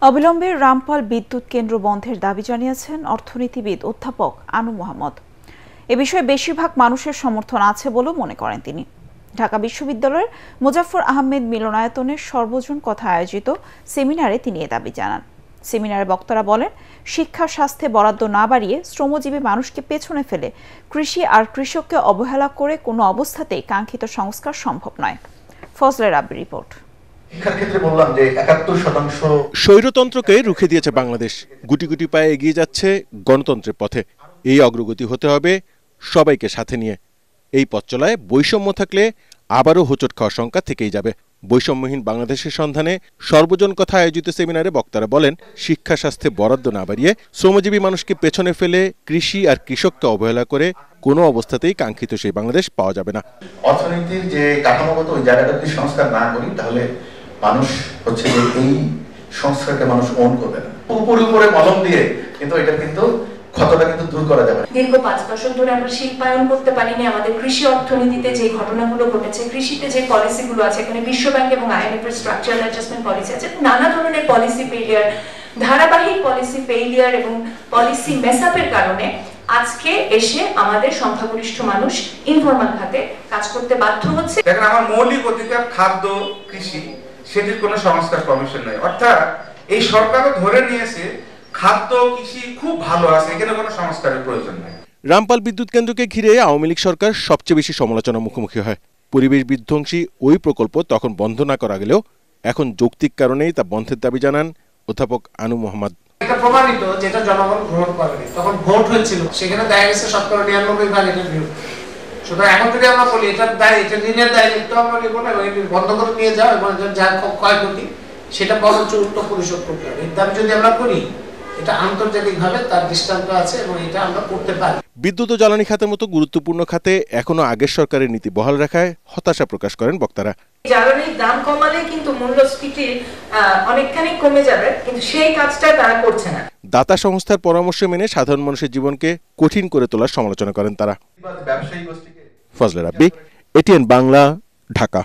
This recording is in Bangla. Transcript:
অবিলম্বে রামপাল বিদ্যুৎ কেন্দ্র বন্ধের দাবি জানিয়েছেন অর্থনীতিবিদ অধ্যাপক আনু মোহাম্মদ। এ বিষয়ে বেশিরভাগ মানুষের সমর্থন আছে বলেও মনে করেন তিনি। ঢাকা বিশ্ববিদ্যালয়ের মোজাফফর আহমেদ মিলনায়তনের সর্বজন কথা আয়োজিত সেমিনারে তিনি এ দাবি জানান। সেমিনারে বক্তারা বলেন, শিক্ষা স্বাস্থ্যে বরাদ্দ না বাড়িয়ে শ্রমজীবী মানুষকে পেছনে ফেলে কৃষি আর কৃষককে অবহেলা করে কোনো অবস্থাতেই কাঙ্ক্ষিত সংস্কার সম্ভব নয়। ফজলে রাব্বির রিপোর্ট। স্বৈরতন্ত্রকে রুখে দিয়েছে বাংলাদেশ, গুটি গুটি পায়ে এগিয়ে যাচ্ছে গণতন্ত্রের পথে। এই অগ্রগতি হতে হবে সবাইকে সাথে নিয়ে। এই পথ চলায় বৈষম্য থাকলে আবারও হোঁচট খাওয়ার শঙ্কা থেকেই যাবে। বৈষম্যহীন বাংলাদেশের সন্ধানে সর্বজন কথা আয়োজিত সেমিনারে বক্তারা বলেন, শিক্ষা স্বাস্থ্যে বরাদ্দ না বাড়িয়ে শ্রমজীবী মানুষকে পেছনে ফেলে কৃষি আর কৃষককে অবহেলা করে কোনো অবস্থাতেই কাঙ্ক্ষিত সেই বাংলাদেশ পাওয়া যাবে না। অর্থনীতির যে কাঠামোগত ওই জায়গাটা যদি সংস্কার না করি, তাহলে মানুষ হচ্ছে যে এই সংস্কারকে মানুষ ওন করবে না। উপরে মলম দিয়ে কিন্তু এটা কিন্তু ক্ষতটা কিন্তু দূর করা যাবে। দীর্ঘ 5 দশক ধরে আমরা শিল্পায়ন করতে পারিনি। আমাদের কৃষি অর্থনীতিতে যে ঘটনাগুলো ঘটেছে, কৃষিতে যে পলিসিগুলো আছে, এখানে বিশ্বব্যাংক এবং IMF এর স্ট্রাকচারাল অ্যাডজাস্টমেন্ট পলিসি আছে, নানা ধরনের পলিসি ফেলিয়ার, ধারাবাহিক পলিসি ফেলিয়ার এবং পলিসি মেসআপের কারণে আজকে এসে আমাদের সংখ্যাগরিষ্ঠ মানুষ ইনফরমাল খাতে কাজ করতে বাধ্য হচ্ছে। দেখেন, আমার মৌলিক অধিকার খাদ্য, কৃষি, সেটির কোনো সংস্কার কমিশন নাই। অর্থাৎ এই সরকারও ধরে নিয়েছে খাদ্য, কৃষি খুব ভালো আছে, এখানে কোনো সংস্কারের প্রয়োজন নাই। রামপাল বিদ্যুৎ কেন্দ্রকে ঘিরে আওয়ামী লীগ সরকার সবচেয়ে বেশি সমালোচনার মুখোমুখি হয়। পরিবেশ বিধ্বংসী ওই প্রকল্প তখন বন্ধ না করা গেলেও এখন যৌক্তিক কারণেই তা বন্ধের দাবি জানান অধ্যাপক আনু মোহাম্মদ। এটা প্রমাণিত যেটা জনগণ গ্রহণ করেনি, তখন ভোট হয়েছিল, সেখানে দেখা গেছে 99% এটার বিরুদ্ধে। সুতরাং এখন যদি আমরা বলি এটার দায়, এটা ঋণের দায় একটু আমরা নেব না, বন্ধ করে নিয়ে যাও এবং যা ক্ষয়ক্ষতি সেটা বরঞ্চ উল্টো পরিশোধ করতে হবে। এর দাবি যদি আমরা করি, এটা আন্তর্জাতিকভাবে তার দৃষ্টান্ত আছে এবং এটা আমরা করতে পারি। বিদ্যুৎ ও জ্বালানি খাতের মতো গুরুত্বপূর্ণ খাতে এখনো আগের সরকারের নীতি বহাল রাখায় হতাশা প্রকাশ করেন বক্তারা। জ্বালানির দাম কমালে কিন্তু মূল্যস্ফীতি অনেকখানি কমে যাবে, কিন্তু সেই কাজটা তারা করছে না। দাতা সংস্থার পরামর্শ মেনে সাধারণ মানুষের জীবনকে কঠিন করে তোলার সমালোচনা করেন তারা। ফজলে রাব্বি, ATN বাংলা, ঢাকা।